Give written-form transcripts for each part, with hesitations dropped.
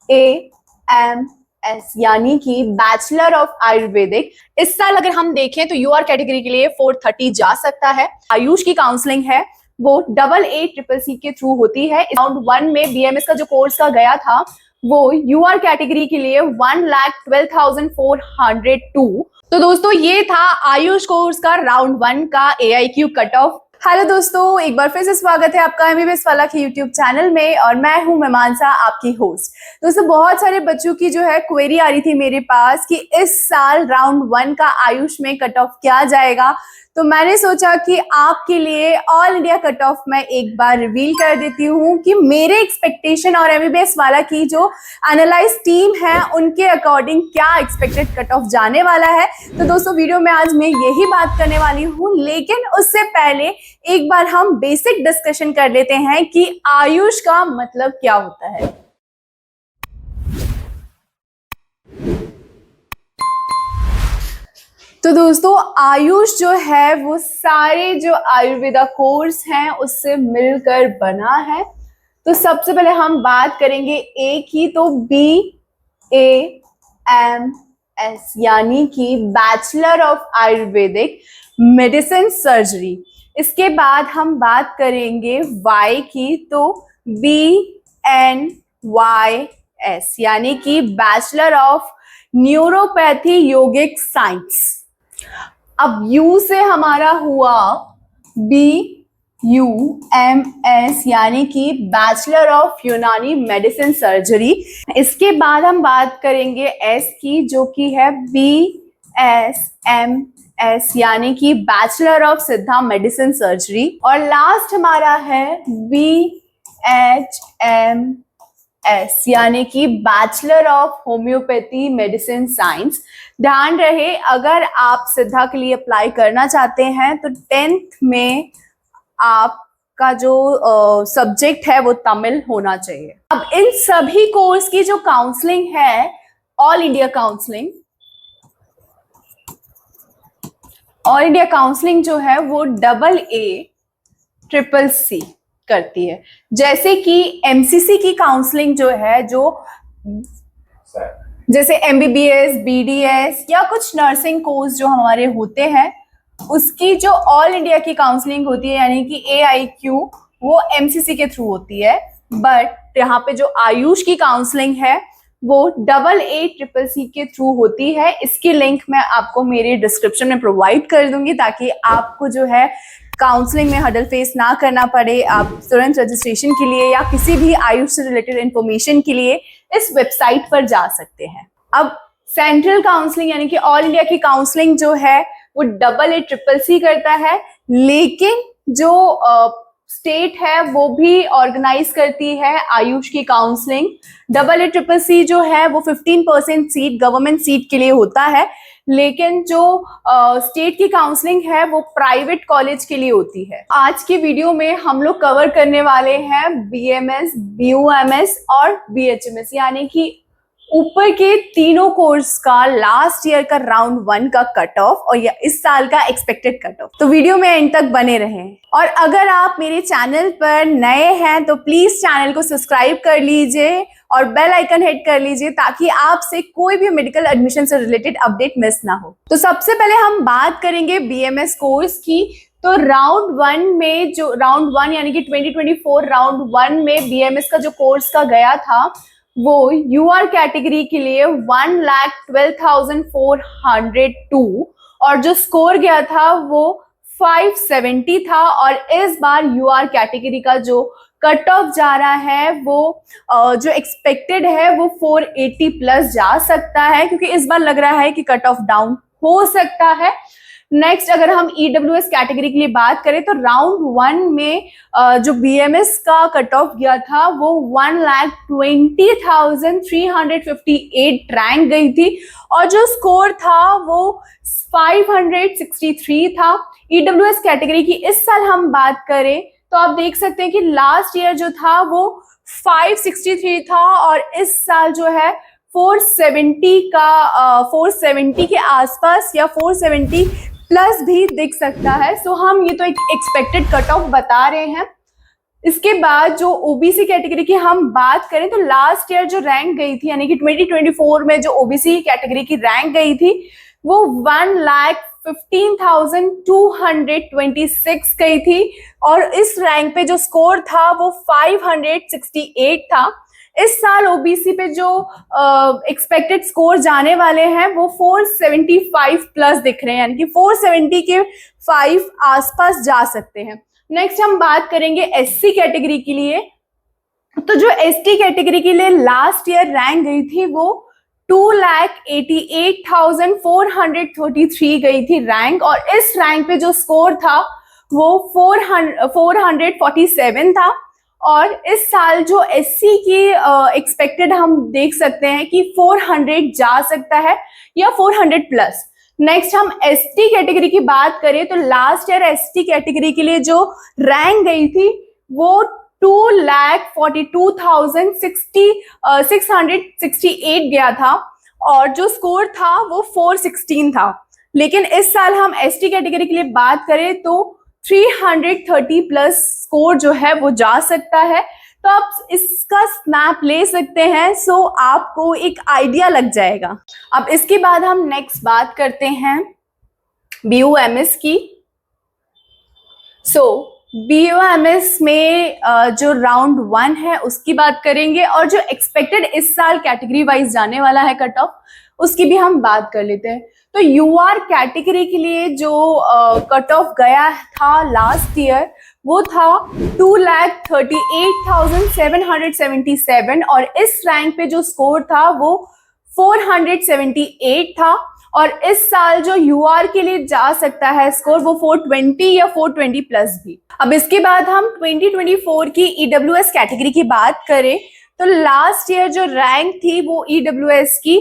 BAMS यानी कि bachelor of Ayurvedic. इस साल अगर हम देखें तो यूआर कैटेगरी के लिए 430 जा सकता है। आयुष की काउंसलिंग है वो AA CCC के थ्रू होती है। राउंड 1 में BMS का जो कोर्स का गया था वो यूआर कैटेगरी के लिए 1,12,402। तो दोस्तों ये था आयुष कोर्स का राउंड 1 का AIQ कट ऑफ। हेलो दोस्तों, एक बार फिर से स्वागत है आपका MBBS वाला के यूट्यूब चैनल में और मैं हूं मीमांसा, आपकी होस्ट। दोस्तों बहुत सारे बच्चों की जो है क्वेरी आ रही थी मेरे पास कि इस साल राउंड 1 का आयुष में कट ऑफ क्या जाएगा, तो मैंने सोचा कि आपके लिए ऑल इंडिया कट ऑफ मैं एक बार रिवील कर देती हूँ कि मेरे एक्सपेक्टेशन और MBBS वाला की जो एनालाइज टीम है उनके अकॉर्डिंग क्या एक्सपेक्टेड कट ऑफ जाने वाला है। तो दोस्तों वीडियो में आज मैं यही बात करने वाली हूँ, लेकिन उससे पहले एक बार हम बेसिक डिस्कशन कर लेते हैं कि आयुष का मतलब क्या होता है। तो दोस्तों आयुष जो है वो सारे जो आयुर्वेदा कोर्स हैं उससे मिलकर बना है। तो सबसे पहले हम बात करेंगे ए की, तो BAMS यानी कि bachelor of Ayurvedic medicine surgery. इसके बाद हम बात करेंगे वाई की, तो BNYS यानी कि bachelor of neuropathy yogic science. अब यू से हमारा हुआ BUMS यानी कि बैचलर ऑफ यूनानी मेडिसिन सर्जरी। इसके बाद हम बात करेंगे एस की, जो कि है BSMS यानी कि बैचलर ऑफ सिद्धा मेडिसिन सर्जरी। और लास्ट हमारा है BHMS यानी कि bachelor of homeopathy medicine science. ध्यान रहे अगर आप सिद्धा के लिए अप्लाई करना चाहते हैं तो 10th में आपका जो सब्जेक्ट है वो तमिल होना चाहिए। अब इन सभी कोर्स की जो काउंसलिंग है, all India counselling, all India counselling जो है वो AACCC करती है। जैसे कि MCC की काउंसलिंग जो है, जो जैसे MBBS, BDS या कुछ नर्सिंग कोर्स जो हमारे होते हैं, उसकी जो ऑल इंडिया की काउंसलिंग होती है यानी कि AIQ, वो MCC के थ्रू होती है। बट यहाँ पे जो आयुष की काउंसलिंग है वो AACCC के थ्रू होती है। इसकी लिंक मैं आपको मेरे डिस्क्रिप्शन में प्रोवाइड कर दूंगी ताकि आपको जो है काउंसलिंग में हडल फेस ना करना पड़े। आप तुरंत रजिस्ट्रेशन के लिए या किसी भी आयुष से रिलेटेड इंफॉर्मेशन के लिए इस वेबसाइट पर जा सकते हैं। अब सेंट्रल काउंसलिंग यानी कि ऑल इंडिया की काउंसलिंग जो है वो AACCC करता है, लेकिन जो स्टेट है वो भी ऑर्गेनाइज करती है आयुष की काउंसलिंग। AACCC जो है वो 15% सीट गवर्नमेंट सीट के लिए होता है, लेकिन जो स्टेट की काउंसलिंग है वो प्राइवेट कॉलेज के लिए होती है। आज की वीडियो में हम लोग कवर करने वाले हैं BMS, BUMS और BHMS यानी कि ऊपर के तीनों कोर्स का लास्ट ईयर का राउंड 1 का कट ऑफ और या इस साल का एक्सपेक्टेड कट ऑफ। तो वीडियो में एंड तक बने रहें। और अगर आप मेरे चैनल पर नए हैं तो प्लीज चैनल को सब्सक्राइब कर लीजिए और बेल आइकन हिट कर लीजिए ताकि आपसे कोई भी मेडिकल एडमिशन से रिलेटेड अपडेट मिस ना हो। तो सबसे पहले हम बात करेंगे BMS कोर्स की। तो राउंड 1 में जो राउंड 1 यानी कि 2024 राउंड 1 में BMS का जो कोर्स का गया था वो UR कैटेगरी के लिए 1,12,402 और जो स्कोर गया था वो 570 था। और इस बार UR कैटेगरी का जो कट ऑफ जा रहा है वो जो एक्सपेक्टेड है वो 480 प्लस जा सकता है, क्योंकि इस बार लग रहा है कि कट ऑफ डाउन हो सकता है। नेक्स्ट अगर हम EWS कैटेगरी के लिए बात करें तो राउंड 1 में जो BMS का कट ऑफ गया था वो 1,20,358 रैंक गई थी और जो स्कोर था वो 563 था। EWS कैटेगरी की इस साल हम बात करें तो आप देख सकते हैं कि लास्ट ईयर जो था वो 563 था और इस साल जो है 470 के आसपास या 470 प्लस भी दिख सकता है। सो हम ये तो एक एक्सपेक्टेड कट ऑफ बता रहे हैं। इसके बाद जो ओबीसी कैटेगरी की हम बात करें तो लास्ट ईयर जो रैंक गई थी यानी कि 2024 में जो ओबीसी कैटेगरी की रैंक गई थी वो 1,15,226 गई थी और इस रैंक पे जो स्कोर था वो 568 था। इस साल ओबीसी पे जो एक्सपेक्टेड स्कोर जाने वाले हैं वो 475 प्लस दिख रहे हैं, यानी कि 470 के 5 आसपास जा सकते हैं। नेक्स्ट हम बात करेंगे एससी कैटेगरी के लिए। तो जो एसटी कैटेगरी के लिए लास्ट ईयर रैंक गई थी वो 2,88,433 गई थी रैंक, और इस रैंक पे जो स्कोर था वो 447 था। और इस साल जो एससी की एक्सपेक्टेड हम देख सकते हैं कि 400 जा सकता है या 400 प्लस। नेक्स्ट हम एसटी कैटेगरी की बात करें तो लास्ट ईयर एसटी कैटेगरी के लिए जो रैंक गई थी वो 2,42,668 गया था और जो स्कोर था वो 416 था। लेकिन इस साल हम एसटी कैटेगरी के लिए बात करें तो 330 प्लस स्कोर जो है वो जा सकता है। तो आप इसका स्नैप ले सकते हैं, सो आपको एक आइडिया लग जाएगा। अब इसके बाद हम नेक्स्ट बात करते हैं बीयूएमएस की। बीयूएमएस में जो राउंड 1 है उसकी बात करेंगे और जो एक्सपेक्टेड इस साल कैटेगरी वाइज जाने वाला है कट ऑफ उसकी भी हम बात कर लेते हैं। तो यूआर कैटेगरी के लिए जो कट ऑफ गया था लास्ट ईयर वो था 2,38,777 और इस रैंक पे जो स्कोर था वो 478 था। और इस साल जो यूआर के लिए जा सकता है स्कोर वो 420 या 420 प्लस भी। अब इसके बाद हम 2024 की ईडब्ल्यूएस कैटेगरी की बात करें तो लास्ट ईयर जो रैंक थी वो ईडब्ल्यूएस की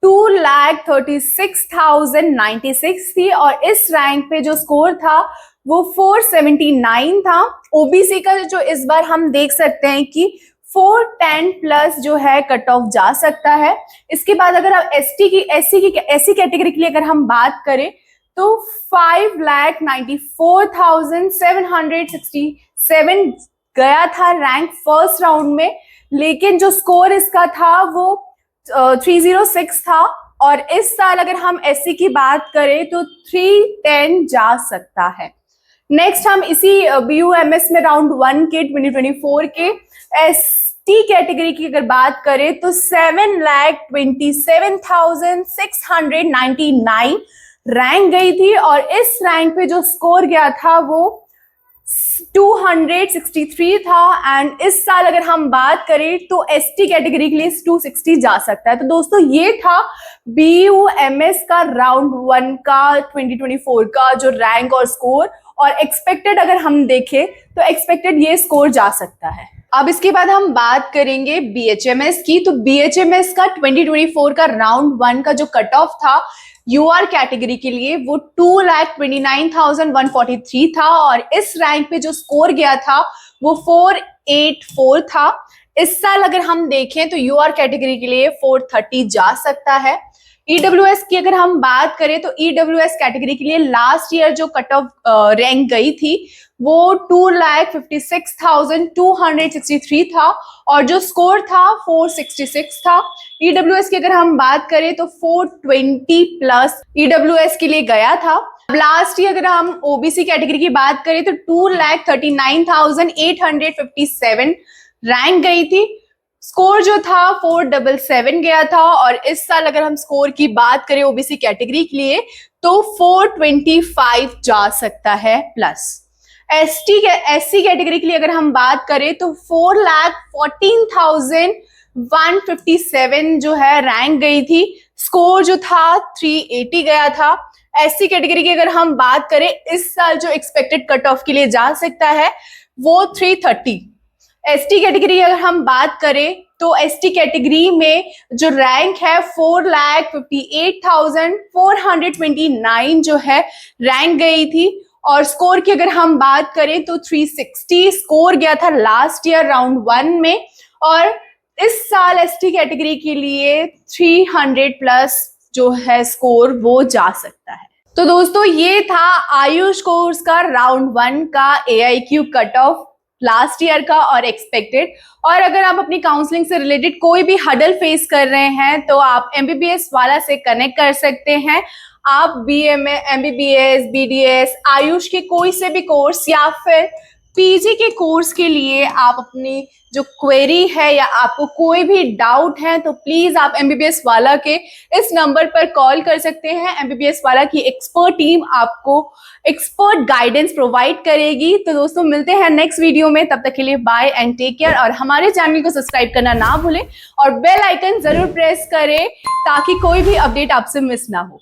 2,36,096 थी और इस रैंक पे जो स्कोर था वो 479 था। ओबीसी का जो इस बार हम देख सकते हैं कि 410 प्लस जो है कट ऑफ जा सकता है। इसके बाद अगर आप एससी कैटेगरी के लिए अगर हम बात करें तो 5,94,767 गया था रैंक फर्स्ट राउंड में, लेकिन जो स्कोर इसका था वो 306 था और इस साल अगर हम एससी की बात करें तो 310 जा सकता है। नेक्स्ट हम इसी बीयूएमएस में राउंड 1 के 2024 के एसटी कैटेगरी की अगर बात करें तो 7,27,699 रैंक गई थी और इस रैंक पे जो स्कोर गया था वो 263 था एंड इस साल अगर हम बात करें तो एसटी कैटेगरी के लिए 260 जा सकता है। तो दोस्तों ये था बीयूएमएस का राउंड 1 का 2024 का जो रैंक और स्कोर, और एक्सपेक्टेड अगर हम देखें तो एक्सपेक्टेड ये स्कोर जा सकता है। अब इसके बाद हम बात करेंगे बीएचएमएस की। तो बीएचएमएस का 2024 का राउंड 1 का जो कट ऑफ था यूआर कैटेगरी के लिए वो 2,29,143 था और इस रैंक पे जो स्कोर गया था वो 484 था। इस साल अगर हम देखें तो यूआर कैटेगरी के लिए 430 जा सकता है। ईडब्ल्यूएस की अगर हम बात करें तो ईडब्ल्यूएस कैटेगरी के लिए लास्ट ईयर जो कट ऑफ रैंक गई थी वो 2,56,263 था और जो स्कोर था 466 था। ईडब्ल्यूएस की अगर हम बात करें तो 420 प्लस ईडब्ल्यूएस के लिए गया था। लास्ट ईयर अगर हम ओबीसी कैटेगरी की बात करें तो 2,39,857 रैंक गई थी, स्कोर जो था 477 गया था और इस साल अगर हम स्कोर की बात करें ओबीसी कैटेगरी के लिए तो 425 जा सकता है प्लस। एससी कैटेगरी के लिए अगर हम बात करें तो 4,14,157 जो है रैंक गई थी, स्कोर जो था 380 गया था। एससी कैटेगरी की अगर हम बात करें इस साल जो एक्सपेक्टेड कट ऑफ के लिए जा सकता है वो 330। एसटी कैटेगरी अगर हम बात करें तो एसटी कैटेगरी में जो रैंक है 4,58,429 जो है रैंक गई थी और स्कोर की अगर हम बात करें तो 360 स्कोर गया था लास्ट ईयर राउंड 1 में और इस साल एसटी कैटेगरी के लिए 300 प्लस जो है स्कोर वो जा सकता है। तो दोस्तों ये था आयुष कोर्स का राउंड 1 का AIQ cut off last year का और एक्सपेक्टेड। और अगर आप अपनी काउंसलिंग से रिलेटेड कोई भी हडल फेस कर रहे हैं तो आप एमबीबीएस वाला से कनेक्ट कर सकते हैं। आप बीएमए, एमबीबीएस, बीडीएस, आयुष के कोई से भी कोर्स या फिर पीजी के कोर्स के लिए आप अपनी जो क्वेरी है या आपको कोई भी डाउट है तो प्लीज आप एमबीबीएस वाला के इस नंबर पर कॉल कर सकते हैं। एमबीबीएस वाला की एक्सपर्ट टीम आपको एक्सपर्ट गाइडेंस प्रोवाइड करेगी। तो दोस्तों मिलते हैं नेक्स्ट वीडियो में, तब तक के लिए बाय एंड टेक केयर। और हमारे चैनल को सब्सक्राइब करना ना भूलें और बेल आइकन जरूर प्रेस करें ताकि कोई भी अपडेट आपसे मिस ना हो।